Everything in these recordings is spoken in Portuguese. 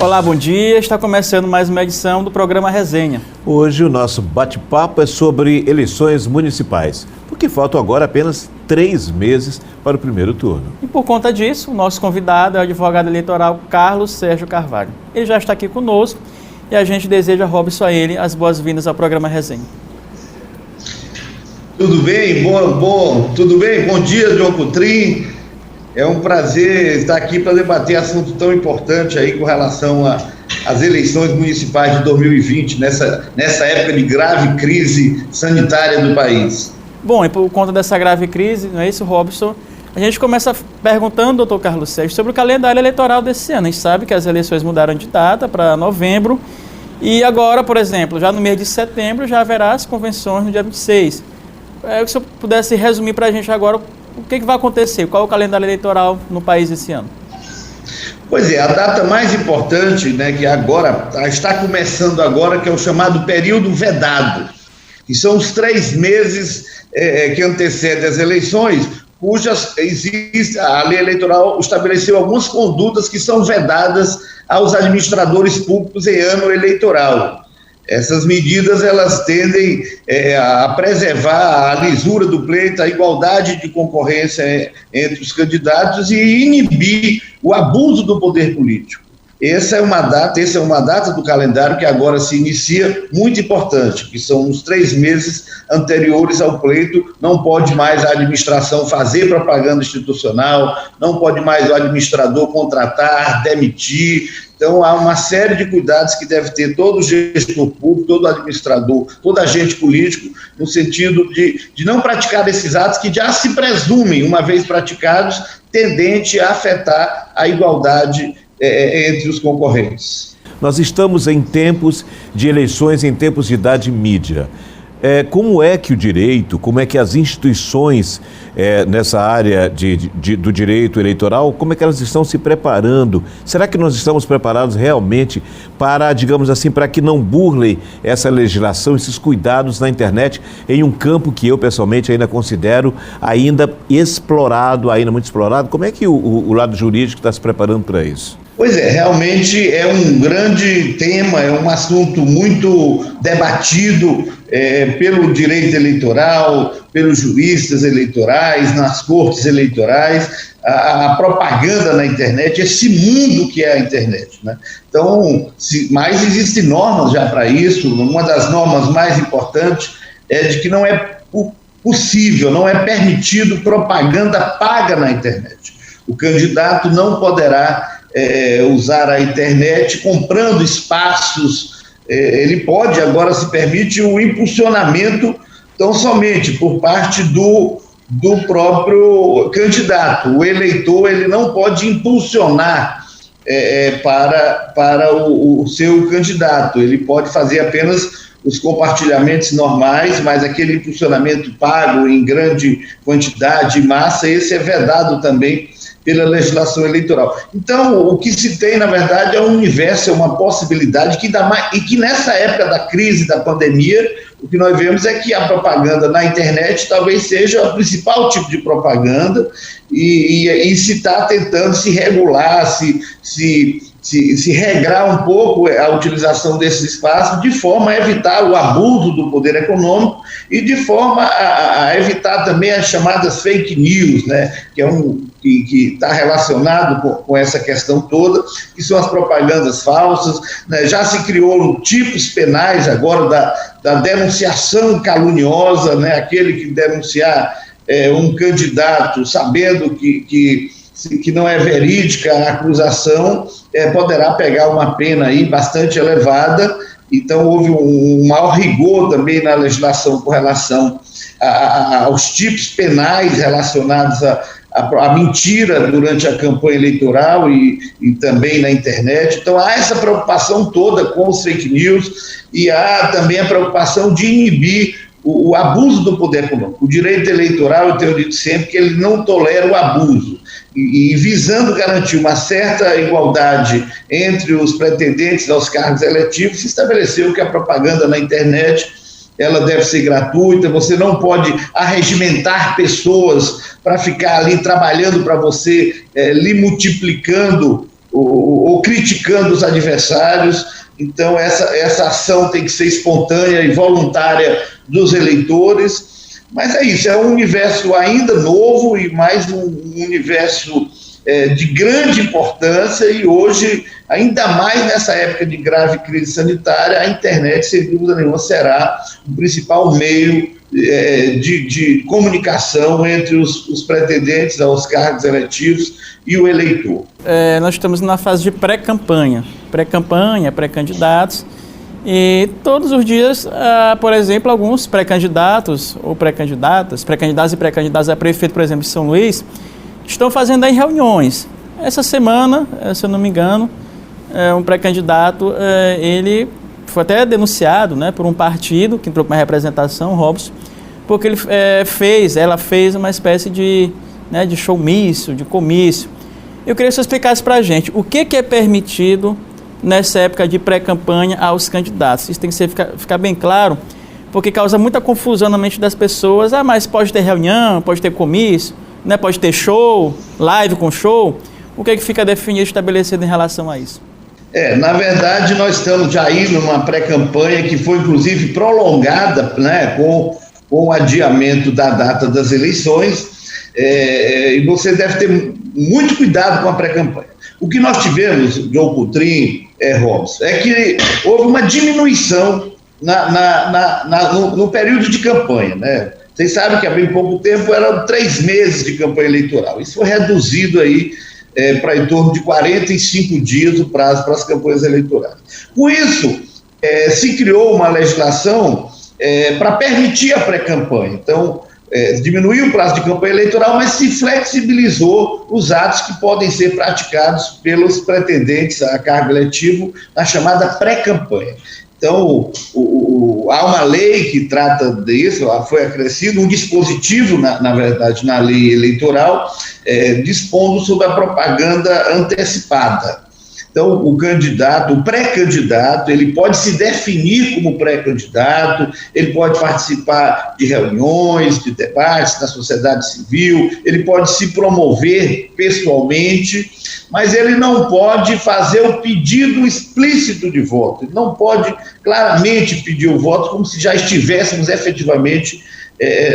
Olá, bom dia. Está começando mais uma edição do programa Resenha. Hoje o nosso bate-papo é sobre eleições municipais, porque faltam agora apenas 3 meses para o primeiro turno. E por conta disso, o nosso convidado é o advogado eleitoral Carlos Sérgio Carvalho. Ele já está aqui conosco e a gente deseja, Robson, a ele as boas-vindas ao programa Resenha. Tudo bem? Tudo bem? Bom dia, João Coutrin. É um prazer estar aqui para debater assunto tão importante aí com relação às eleições municipais de 2020, nessa época de grave crise sanitária do país. Bom, e por conta dessa grave crise, não é isso, Robson? A gente começa perguntando, doutor Carlos Sérgio, sobre o calendário eleitoral desse ano. A gente sabe que as eleições mudaram de data para novembro e agora, por exemplo, já no mês de setembro já haverá as convenções no dia 26. Se o senhor pudesse resumir para a gente agora o que vai acontecer, qual é o calendário eleitoral no país esse ano? Pois é, a data mais importante, né, que agora está começando agora, que é o chamado período vedado, que são os 3 meses que antecedem as eleições, cujas a lei eleitoral estabeleceu algumas condutas que são vedadas aos administradores públicos em ano eleitoral. Essas medidas, elas tendem a preservar a lisura do pleito, a igualdade de concorrência entre os candidatos e inibir o abuso do poder político. Essa é uma data do calendário que agora se inicia, muito importante, que são os 3 meses anteriores ao pleito. Não pode mais a administração fazer propaganda institucional, não pode mais o administrador contratar, demitir. Então, há uma série de cuidados que deve ter todo gestor público, todo administrador, todo agente político, no sentido de não praticar esses atos que já se presumem, uma vez praticados, tendente a afetar a igualdade entre os concorrentes. Nós estamos em tempos de eleições, em tempos de idade mídia. Como é que o direito, como é que as instituições nessa área do direito eleitoral, como é que elas estão se preparando? Será que nós estamos preparados realmente para, digamos assim, para que não burlem essa legislação, esses cuidados na internet, em um campo que eu pessoalmente ainda considero ainda explorado, ainda muito explorado? Como é que o lado jurídico está se preparando para isso? Pois é, realmente é um grande tema, é um assunto muito debatido pelo direito eleitoral, pelos juristas eleitorais, nas cortes eleitorais, a propaganda na internet, esse mundo que é a internet, né? Então, mas existem normas já para isso. Uma das normas mais importantes é de que não é possível, não é permitido propaganda paga na internet. O candidato não poderá usar a internet comprando espaços. Ele pode, agora se permite o impulsionamento tão somente por parte do próprio candidato. O eleitor, ele não pode impulsionar para o seu candidato. Ele pode fazer apenas os compartilhamentos normais, mas aquele impulsionamento pago em grande quantidade e massa, esse é vedado também pela legislação eleitoral. Então, o que se tem, na verdade, é um universo, é uma possibilidade e que nessa época da crise, da pandemia, o que nós vemos é que a propaganda na internet talvez seja o principal tipo de propaganda e se está tentando se regular, se regrar um pouco a utilização desses espaços de forma a evitar o abuso do poder econômico e de forma a evitar também as chamadas fake news, né, que está relacionado com essa questão toda, que são as propagandas falsas, né? Já se criou tipos penais agora da denunciação caluniosa, né? Aquele que denunciar um candidato sabendo que não é verídica a acusação, poderá pegar uma pena aí bastante elevada. Então, houve um maior rigor também na legislação com relação aos tipos penais relacionados a mentira durante a campanha eleitoral e também na internet. Então, há essa preocupação toda com os fake news e há também a preocupação de inibir o abuso do poder econômico. O direito eleitoral, eu tenho dito sempre que ele não tolera o abuso. E visando garantir uma certa igualdade entre os pretendentes aos cargos eletivos, se estabeleceu que a propaganda na internet ela deve ser gratuita, você não pode arregimentar pessoas para ficar ali trabalhando para você, lhe multiplicando ou criticando os adversários. Então, essa ação tem que ser espontânea e voluntária dos eleitores. Mas é isso, é um universo ainda novo e mais um universo de grande importância, e hoje, ainda mais nessa época de grave crise sanitária, a internet, sem dúvida nenhuma, será o principal meio de comunicação entre os pretendentes aos cargos eletivos e o eleitor. Nós estamos na fase de pré-campanha, pré-candidatos, e todos os dias, por exemplo, alguns pré-candidatos ou pré-candidatas e pré-candidatas a prefeito, por exemplo, de São Luís, estão fazendo aí reuniões. Essa semana, se eu não me engano, um pré-candidato, ele foi até denunciado, né, por um partido que entrou com uma representação, Robson, porque ela fez uma espécie de showmício, de comício. Eu queria que você explicasse para a gente o que é permitido nessa época de pré-campanha aos candidatos. Isso tem que ficar bem claro, porque causa muita confusão na mente das pessoas. Mas pode ter reunião, pode ter comício, né, pode ter show, live com show. O que fica definido, estabelecido em relação a isso? Na verdade, nós estamos já indo numa pré-campanha que foi, inclusive, prolongada, né, com o adiamento da data das eleições, e você deve ter muito cuidado com a pré-campanha. O que nós tivemos, John Coutrinho, Robson, é que houve uma diminuição no período de campanha, né? Vocês sabem que há bem pouco tempo eram 3 meses de campanha eleitoral. Isso foi reduzido aí para em torno de 45 dias o prazo para as campanhas eleitorais. Com isso, se criou uma legislação para permitir a pré-campanha. Então, diminuiu o prazo de campanha eleitoral, mas se flexibilizou os atos que podem ser praticados pelos pretendentes a cargo eletivo na chamada pré-campanha. Então, há uma lei que trata disso, foi acrescido um dispositivo, na verdade, na lei eleitoral, dispondo sobre a propaganda antecipada. Então, o pré-candidato, ele pode se definir como pré-candidato, ele pode participar de reuniões, de debates na sociedade civil, ele pode se promover pessoalmente, mas ele não pode fazer o pedido explícito de voto, ele não pode claramente pedir o voto como se já estivéssemos efetivamente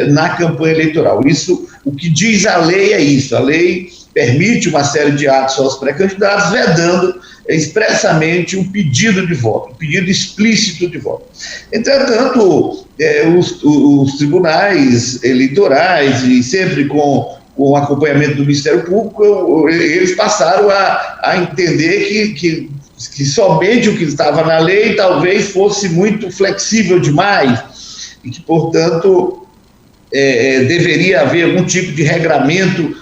na campanha eleitoral. Isso, o que diz a lei é isso, a lei permite uma série de atos aos pré-candidatos, vedando expressamente um pedido de voto, um pedido explícito de voto. Entretanto, os tribunais eleitorais, e sempre com o acompanhamento do Ministério Público, eles passaram a entender que somente o que estava na lei talvez fosse muito flexível demais, e que, portanto, deveria haver algum tipo de regramento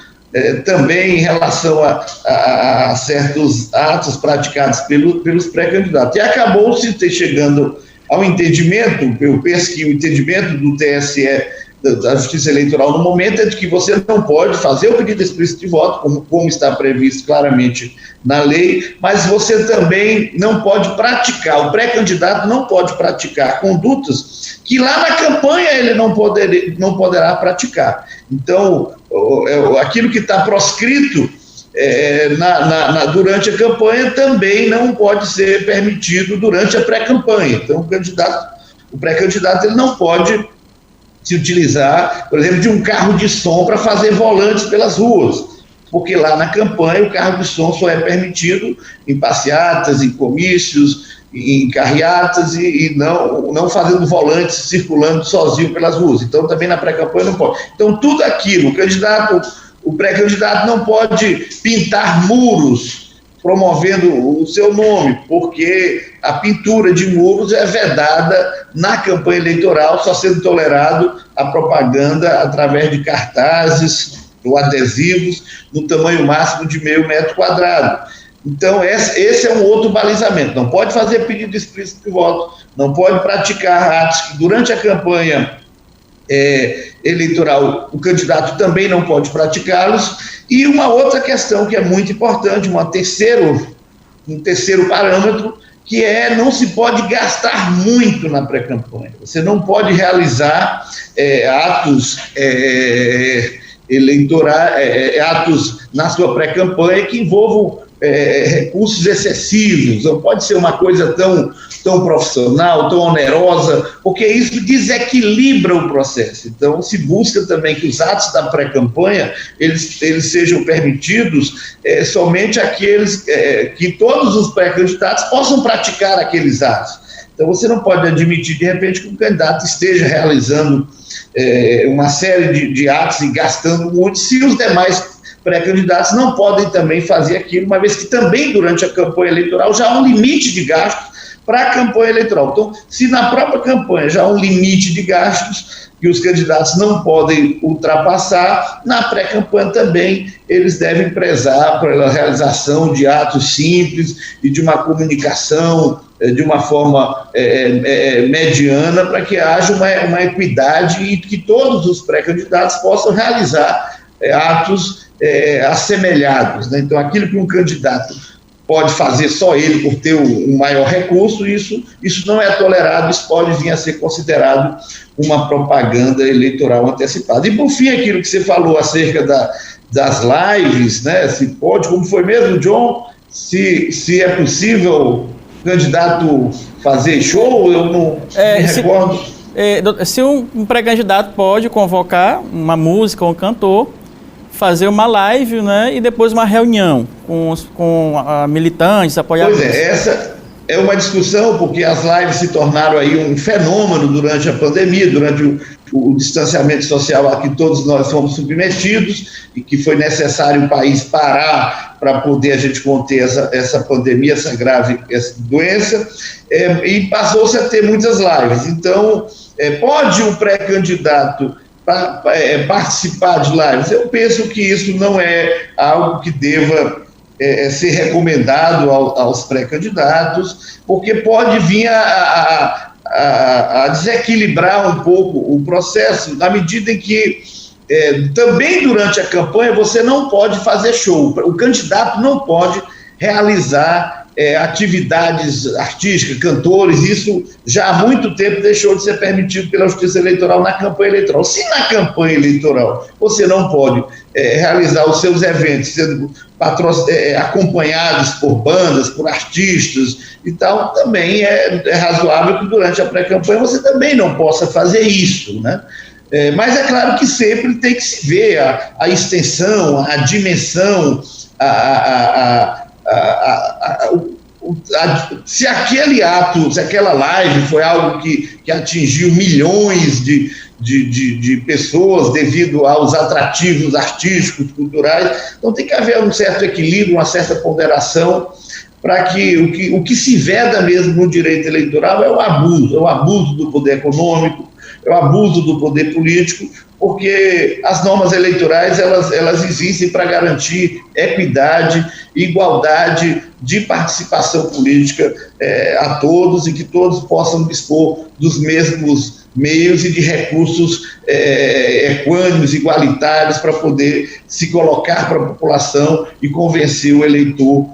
também em relação a certos atos praticados pelos pré-candidatos. E acabou-se chegando ao entendimento, eu penso que o entendimento do TSE, da Justiça Eleitoral no momento, é de que você não pode fazer o pedido explícito de voto, como está previsto claramente na lei, mas você também não pode praticar, o pré-candidato não pode praticar condutas que lá na campanha ele não poderá praticar. Então, aquilo que está proscrito durante a campanha também não pode ser permitido durante a pré-campanha. Então, o pré-candidato ele não pode se utilizar, por exemplo, de um carro de som para fazer volantes pelas ruas, porque lá na campanha o carro de som só é permitido em passeatas, em comícios, em carreatas e não fazendo volantes circulando sozinho pelas ruas. Então também na pré-campanha não pode. Então tudo aquilo, o pré-candidato não pode pintar muros promovendo o seu nome, porque a pintura de muros é vedada na campanha eleitoral, só sendo tolerado a propaganda através de cartazes ou adesivos no tamanho máximo de 0,5 metro quadrado. Então, esse é um outro balizamento. Não pode fazer pedido explícito de voto, não pode praticar atos que durante a campanha eleitoral o candidato também não pode praticá-los. E uma outra questão que é muito importante, um terceiro parâmetro, que não se pode gastar muito na pré-campanha. Você não pode realizar atos eleitorais, atos na sua pré-campanha que envolvam recursos excessivos, não pode ser uma coisa tão profissional, tão onerosa, porque isso desequilibra o processo. Então, se busca também que os atos da pré-campanha, eles sejam permitidos somente aqueles, que todos os pré-candidatos possam praticar aqueles atos. Então, você não pode admitir, de repente, que um candidato esteja realizando uma série de atos e gastando muito, se os demais pré-candidatos não podem também fazer aquilo, uma vez que também durante a campanha eleitoral já há um limite de gastos para a campanha eleitoral. Então, se na própria campanha já há um limite de gastos que os candidatos não podem ultrapassar, na pré-campanha também eles devem prezar pela realização de atos simples e de uma comunicação de uma forma mediana, para que haja uma equidade e que todos os pré-candidatos possam realizar atos assemelhados, né? Então, aquilo que um candidato pode fazer só ele por ter um maior recurso, isso não é tolerado, isso pode vir a ser considerado uma propaganda eleitoral antecipada. E, por fim, aquilo que você falou acerca das lives, né? Se pode, como foi mesmo, John, se é possível o candidato fazer show, eu não me recordo. Se um pré-candidato pode convocar uma música ou um cantor, fazer uma live, né, e depois uma reunião com militantes, apoiadores. Pois essa é uma discussão, porque as lives se tornaram aí um fenômeno durante a pandemia, durante o distanciamento social a que todos nós fomos submetidos, e que foi necessário o país parar para poder a gente conter essa pandemia, essa grave doença, e passou-se a ter muitas lives. Então, pode um pré-candidato participar de lives? Eu penso que isso não é algo que deva ser recomendado aos pré-candidatos, porque pode vir a desequilibrar um pouco o processo, na medida em que também durante a campanha você não pode fazer show, o candidato não pode realizar atividades artísticas, cantores, isso já há muito tempo deixou de ser permitido pela Justiça Eleitoral na campanha eleitoral. Se na campanha eleitoral você não pode realizar os seus eventos sendo acompanhados por bandas, por artistas e tal, também é razoável que durante a pré-campanha você também não possa fazer isso, né? Mas é claro que sempre tem que se ver a extensão, a dimensão, se aquele ato, se aquela live foi algo que atingiu milhões de pessoas devido aos atrativos artísticos, culturais, então tem que haver um certo equilíbrio, uma certa ponderação, para que o que se veda mesmo no direito eleitoral é o abuso do poder econômico, é o abuso do poder político, porque as normas eleitorais elas existem para garantir equidade e igualdade de participação política a todos, e que todos possam dispor dos mesmos meios e de recursos equânimes, igualitários, para poder se colocar para a população e convencer o eleitor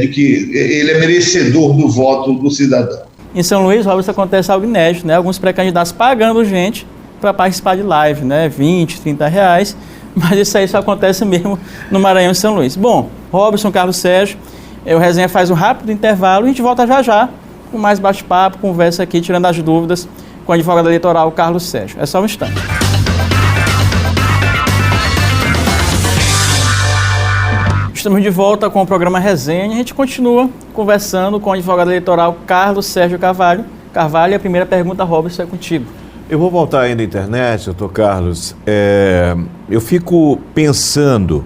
de que ele é merecedor do voto do cidadão. Em São Luís, Robson, acontece algo inédito, né? Alguns pré-candidatos pagando gente para participar de live, né? 20, 30 reais, mas isso aí só acontece mesmo no Maranhão e São Luís. Bom, Robson, Carlos Sérgio, o Resenha faz um rápido intervalo e a gente volta já com mais bate-papo, conversa aqui, tirando as dúvidas com o advogado eleitoral Carlos Sérgio. É só um instante. Estamos de volta com o programa Resenha e a gente continua conversando com o advogado eleitoral Carlos Sérgio Carvalho. Carvalho, a primeira pergunta, Robson, é contigo. Eu vou voltar aí na internet, doutor Carlos. Eu fico pensando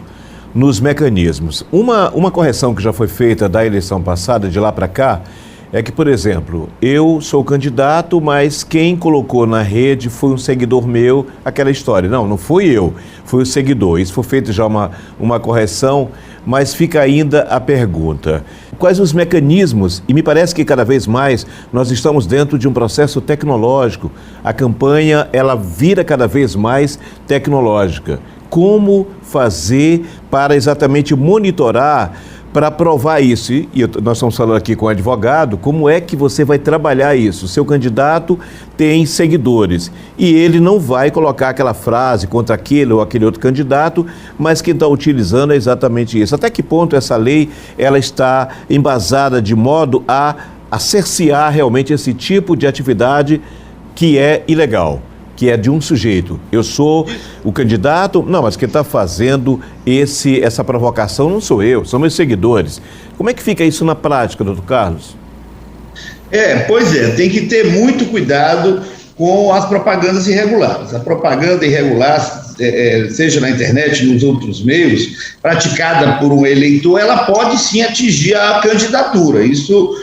nos mecanismos. Uma correção que já foi feita da eleição passada, de lá para cá, é que, por exemplo, eu sou candidato, mas quem colocou na rede foi um seguidor meu, aquela história. Não fui eu, foi o seguidor. Isso foi feito já uma correção, mas fica ainda a pergunta. Quais os mecanismos? E me parece que cada vez mais nós estamos dentro de um processo tecnológico. A campanha, ela vira cada vez mais tecnológica. Como fazer para exatamente monitorar, para provar isso. Nós estamos falando aqui com o advogado, como é que você vai trabalhar isso? Seu candidato tem seguidores e ele não vai colocar aquela frase contra aquele ou aquele outro candidato, mas quem está utilizando é exatamente isso. Até que ponto essa lei ela está embasada de modo a cercear realmente esse tipo de atividade que é ilegal, que é de um sujeito. Eu sou o candidato, não, mas quem está fazendo essa provocação não sou eu, são meus seguidores. Como é que fica isso na prática, doutor Carlos? Pois é, tem que ter muito cuidado com as propagandas irregulares. A propaganda irregular, seja na internet, nos outros meios, praticada por um eleitor, ela pode sim atingir a candidatura. Isso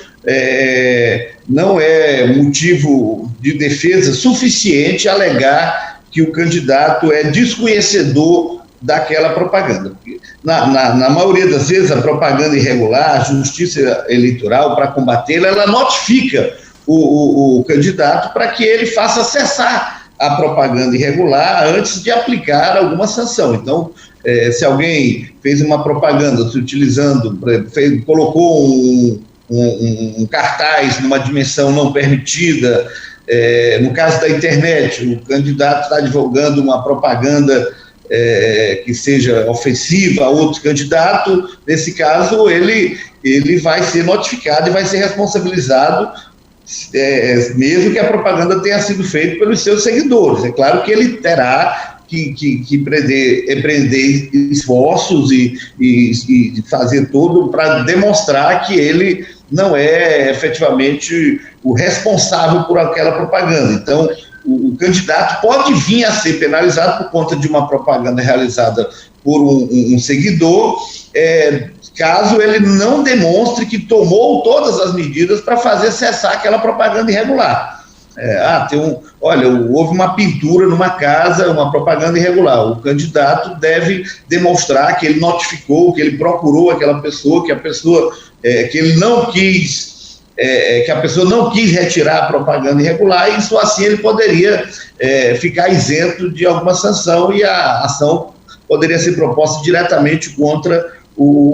não é motivo de defesa suficiente alegar que o candidato é desconhecedor daquela propaganda. Na maioria das vezes, a propaganda irregular, a justiça eleitoral, para combatê-la, ela notifica o candidato para que ele faça cessar a propaganda irregular antes de aplicar alguma sanção. Então, se alguém fez uma propaganda utilizando, colocou um cartaz numa dimensão não permitida, no caso da internet, o candidato está divulgando uma propaganda que seja ofensiva a outro candidato, nesse caso ele vai ser notificado e vai ser responsabilizado, mesmo que a propaganda tenha sido feita pelos seus seguidores. É claro que ele terá que empreender esforços e fazer tudo para demonstrar que ele não é efetivamente o responsável por aquela propaganda. Então, o candidato pode vir a ser penalizado por conta de uma propaganda realizada por um seguidor, caso ele não demonstre que tomou todas as medidas para fazer cessar aquela propaganda irregular. Houve uma pintura numa casa, uma propaganda irregular. O candidato deve demonstrar que ele notificou, que ele procurou aquela pessoa, que a pessoa que ele não quis, que a pessoa não quis retirar a propaganda irregular, e só assim ele poderia ficar isento de alguma sanção, e a ação poderia ser proposta diretamente contra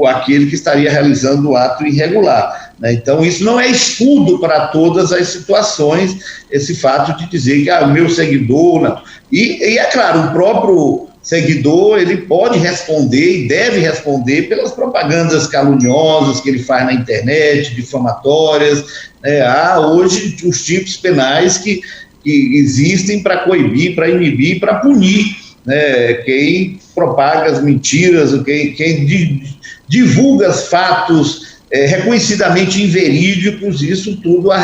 aquele que estaria realizando o ato irregular, né? Então, isso não é escudo para todas as situações, esse fato de dizer que o meu seguidor... Não. E é claro, o próprio seguidor, ele pode responder e deve responder pelas propagandas caluniosas que ele faz na internet, difamatórias, né? Há hoje os tipos penais que existem para coibir, para inibir, para punir, né, quem propaga as mentiras, quem divulga os fatos reconhecidamente inverídicos. Isso tudo há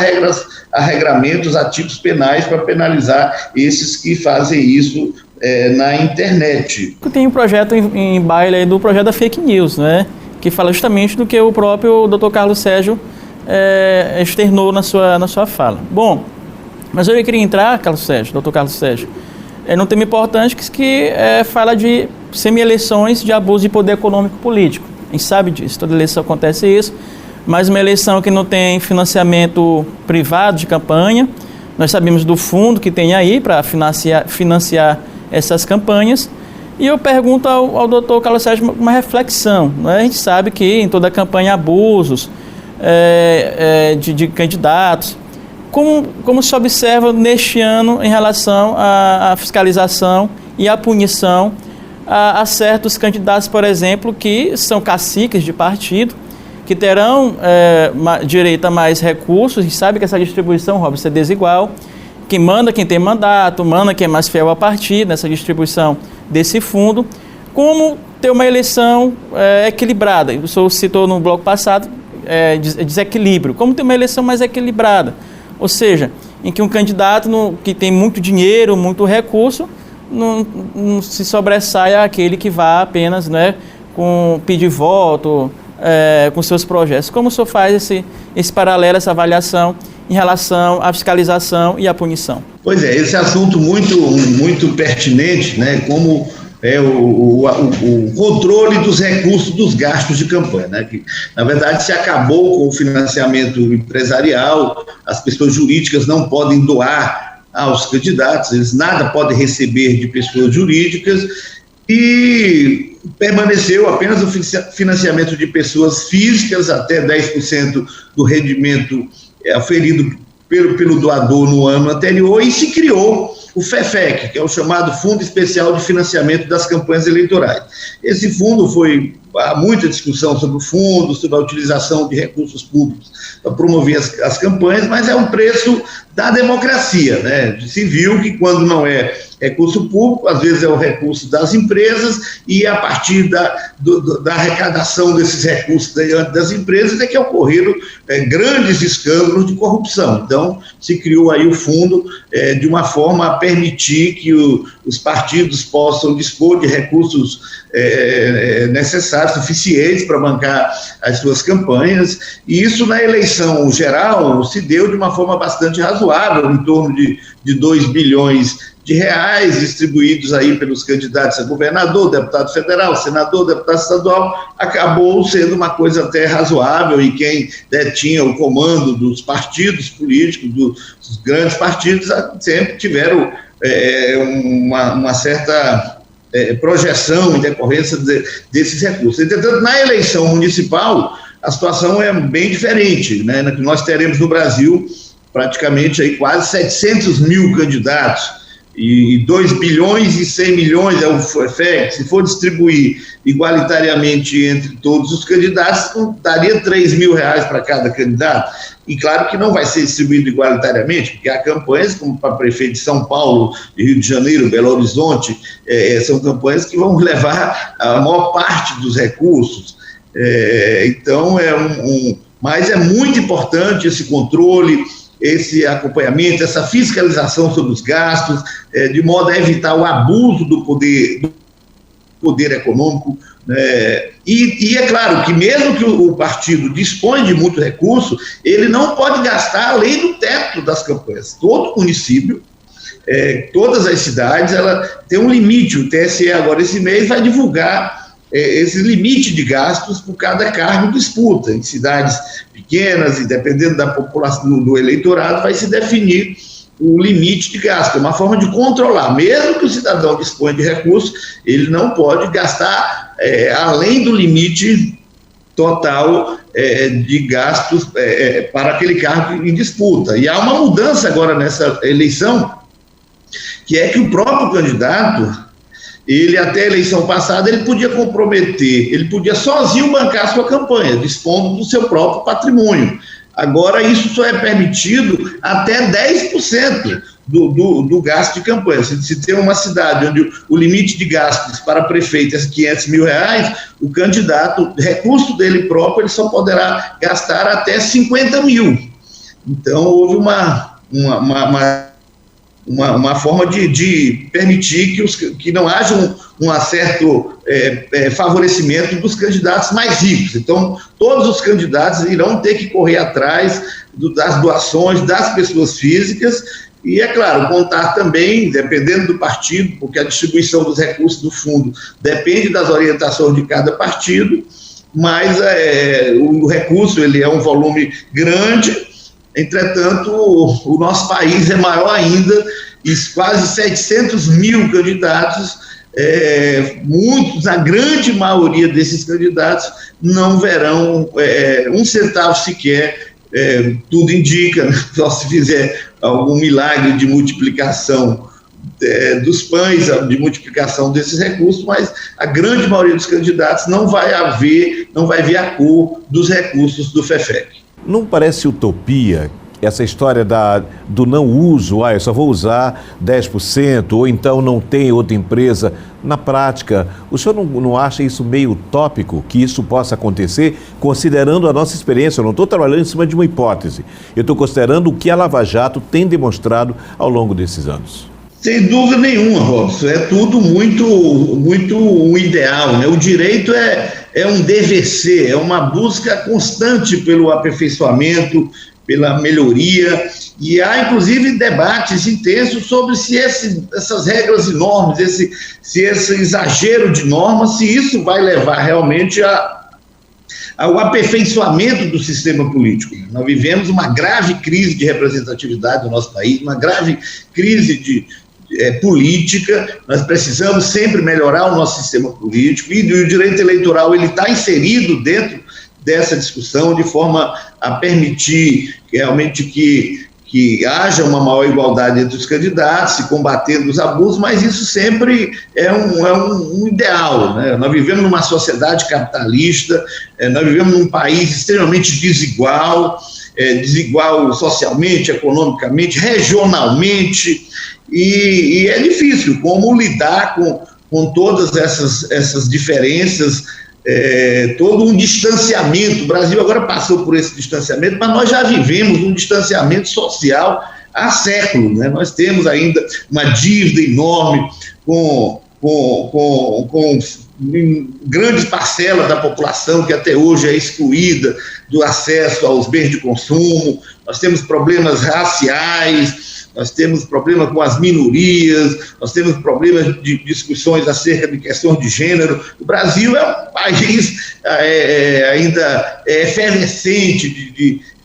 regramentos, há tipos penais para penalizar esses que fazem isso na internet. Tem um projeto em baile aí do projeto da fake news, né, que fala justamente do que o próprio Dr. Carlos Sérgio externou na sua fala. Bom, mas eu queria entrar, Dr. Carlos Sérgio, num tema importante que fala de semi-eleições de abuso de poder econômico político. A gente sabe disso, toda eleição acontece isso, mas uma eleição que não tem financiamento privado de campanha, nós sabemos do fundo que tem aí para financiar essas campanhas, e eu pergunto ao doutor Carlos Sérgio uma reflexão, né? A gente sabe que em toda campanha há abusos de candidatos. Como se observa neste ano em relação à fiscalização e à punição a certos candidatos, por exemplo, que são caciques de partido, que terão direito a mais recursos? A gente sabe que essa distribuição, Robson, é desigual. Quem manda quem tem mandato, manda quem é mais fiel ao partido, nessa distribuição desse fundo. Como ter uma eleição equilibrada? O senhor citou no bloco passado desequilíbrio. Como ter uma eleição mais equilibrada? Ou seja, em que um candidato que tem muito dinheiro, muito recurso, não se sobressaia aquele que vá apenas, né, pedir voto, com seus projetos. Como o senhor faz esse paralelo, essa avaliação em relação à fiscalização e à punição? Pois é, esse assunto muito pertinente, né, como o controle dos recursos dos gastos de campanha, né? Que, na verdade, se acabou com o financiamento empresarial, as pessoas jurídicas não podem doar aos candidatos, eles nada podem receber de pessoas jurídicas, e permaneceu apenas o financiamento de pessoas físicas, até 10% do rendimento oferido pelo doador no ano anterior, e se criou o FEFEC, que é o chamado Fundo Especial de Financiamento das Campanhas Eleitorais. Esse fundo há muita discussão sobre o fundo, sobre a utilização de recursos públicos para promover as campanhas, mas é um preço da democracia, né? Se viu que quando não é recurso público, às vezes é o recurso das empresas, e a partir da arrecadação desses recursos das empresas é que ocorreram grandes escândalos de corrupção. Então, se criou aí o fundo de uma forma a permitir que os partidos possam dispor de recursos necessários, suficientes para bancar as suas campanhas, e isso na eleição geral se deu de uma forma bastante razoável, em torno de 2 bilhões de reais distribuídos aí pelos candidatos a governador, deputado federal, senador, deputado estadual. Acabou sendo uma coisa até razoável, e quem detinha o comando dos partidos políticos, dos grandes partidos, sempre tiveram uma certa projeção em decorrência desses recursos. Entretanto, na eleição municipal, a situação é bem diferente, né? Nós teremos no Brasil praticamente aí quase 700 mil candidatos, e 2 bilhões e 100 milhões é o FEFEC. Se for distribuir igualitariamente entre todos os candidatos, daria 3 mil reais para cada candidato. E claro que não vai ser distribuído igualitariamente, porque há campanhas, como para prefeito de São Paulo, de Rio de Janeiro, Belo Horizonte, são campanhas que vão levar a maior parte dos recursos. Então, mas é muito importante esse controle, esse acompanhamento, essa fiscalização sobre os gastos, de modo a evitar o abuso do poder econômico, né? E é claro que mesmo que o partido dispõe de muito recurso, ele não pode gastar além do teto das campanhas. Todo município, todas as cidades, ela tem um limite. O TSE agora esse mês vai divulgar esse limite de gastos por cada cargo de disputa. Em cidades pequenas, e dependendo da população do eleitorado, vai se definir o limite de gasto. É uma forma de controlar. Mesmo que o cidadão disponha de recursos, ele não pode gastar além do limite total de gastos para aquele cargo em disputa. E há uma mudança agora nessa eleição, que é que o próprio candidato, ele até a eleição passada, ele podia comprometer, ele podia sozinho bancar a sua campanha, dispondo do seu próprio patrimônio. Agora isso só é permitido até 10% do gasto de campanha. Se tem uma cidade onde o limite de gastos para prefeito é 500 mil reais, o candidato, recurso dele próprio, ele só poderá gastar até 50 mil. Então houve uma forma de permitir que não haja um certo favorecimento dos candidatos mais ricos. Então, todos os candidatos irão ter que correr atrás das doações das pessoas físicas, e, é claro, contar também, dependendo do partido, porque a distribuição dos recursos do fundo depende das orientações de cada partido, mas o recurso ele é um volume grande. Entretanto, o nosso país é maior ainda, e quase 700 mil candidatos, a grande maioria desses candidatos não verão um centavo sequer. Tudo indica, só se fizer algum milagre de multiplicação dos pães, de multiplicação desses recursos, mas a grande maioria dos candidatos não vai ver a cor dos recursos do FEFEC. Não parece utopia essa história do não uso, eu só vou usar 10%, ou então não tem outra empresa? Na prática, o senhor não acha isso meio utópico, que isso possa acontecer, considerando a nossa experiência? Eu não estou trabalhando em cima de uma hipótese, eu estou considerando o que a Lava Jato tem demonstrado ao longo desses anos. Sem dúvida nenhuma, Robson, é tudo muito um ideal, né? O direito é um dever ser, é uma busca constante pelo aperfeiçoamento, pela melhoria, e há inclusive debates intensos sobre se essas regras e normas, se esse exagero de normas, se isso vai levar realmente ao aperfeiçoamento do sistema político. Nós vivemos uma grave crise de representatividade no nosso país, uma grave crise política, nós precisamos sempre melhorar o nosso sistema político, e o direito eleitoral ele está inserido dentro dessa discussão de forma a permitir realmente que haja uma maior igualdade entre os candidatos, se combatendo os abusos, mas isso sempre é um ideal, né? Nós vivemos numa sociedade capitalista, nós vivemos num país extremamente desigual, desigual socialmente, economicamente, regionalmente, e é difícil como lidar com todas essas diferenças, todo um distanciamento. O Brasil agora passou por esse distanciamento, mas nós já vivemos um distanciamento social há séculos, né? Nós temos ainda uma dívida enorme com grandes parcelas da população que até hoje é excluída do acesso aos bens de consumo, nós temos problemas raciais, nós temos problemas com as minorias, nós temos problemas de discussões acerca de questões de gênero. O Brasil é um país ainda efervescente,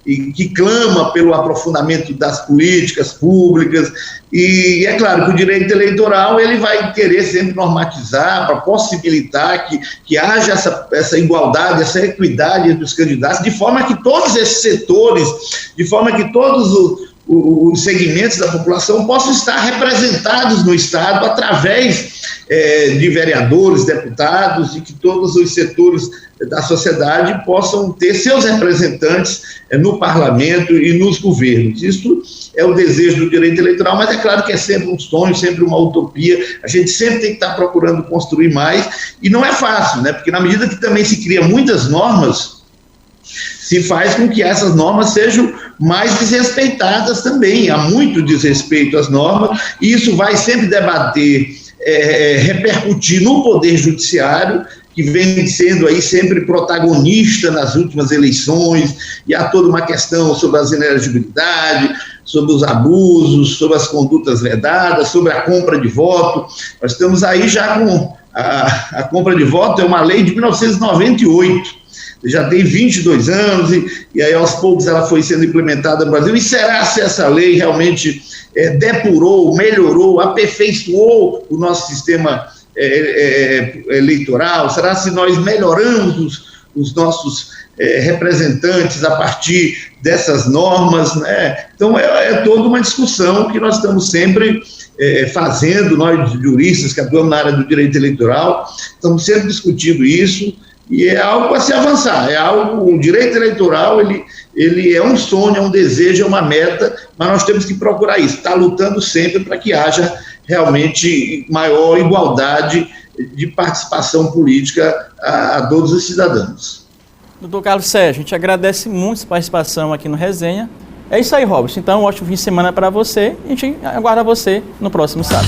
que clama pelo aprofundamento das políticas públicas, e é claro que o direito eleitoral ele vai querer sempre normatizar para possibilitar que haja essa igualdade, essa equidade entre os candidatos, de forma que todos esses setores, de forma que todos os segmentos da população possam estar representados no Estado através de vereadores, deputados, e que todos os setores da sociedade possam ter seus representantes no parlamento e nos governos. Isso é o desejo do direito eleitoral, mas é claro que é sempre um sonho, sempre uma utopia. A gente sempre tem que estar procurando construir mais, e não é fácil, né? Porque na medida que também se cria muitas normas, se faz com que essas normas sejam mais desrespeitadas também. Há muito desrespeito às normas, e isso vai sempre repercutir no Poder Judiciário, que vem sendo aí sempre protagonista nas últimas eleições, e há toda uma questão sobre as inelegibilidade, sobre os abusos, sobre as condutas vedadas, sobre a compra de voto. Nós estamos aí já com a compra de voto, é uma lei de 1998, já tem 22 anos, e aí aos poucos ela foi sendo implementada no Brasil. E será se essa lei realmente depurou, melhorou, aperfeiçoou o nosso sistema eleitoral? Será se nós melhoramos os nossos representantes a partir dessas normas, né? Então é toda uma discussão que nós estamos sempre fazendo, nós juristas que atuamos na área do direito eleitoral, estamos sempre discutindo isso. E é algo a se avançar, o direito eleitoral, ele é um sonho, é um desejo, é uma meta, mas nós temos que procurar isso, estar lutando sempre para que haja realmente maior igualdade de participação política a todos os cidadãos. Doutor Carlos Sérgio, a gente agradece muito a sua participação aqui no Resenha. É isso aí, Robson. Então, um ótimo fim de semana para você, e a gente aguarda você no próximo sábado.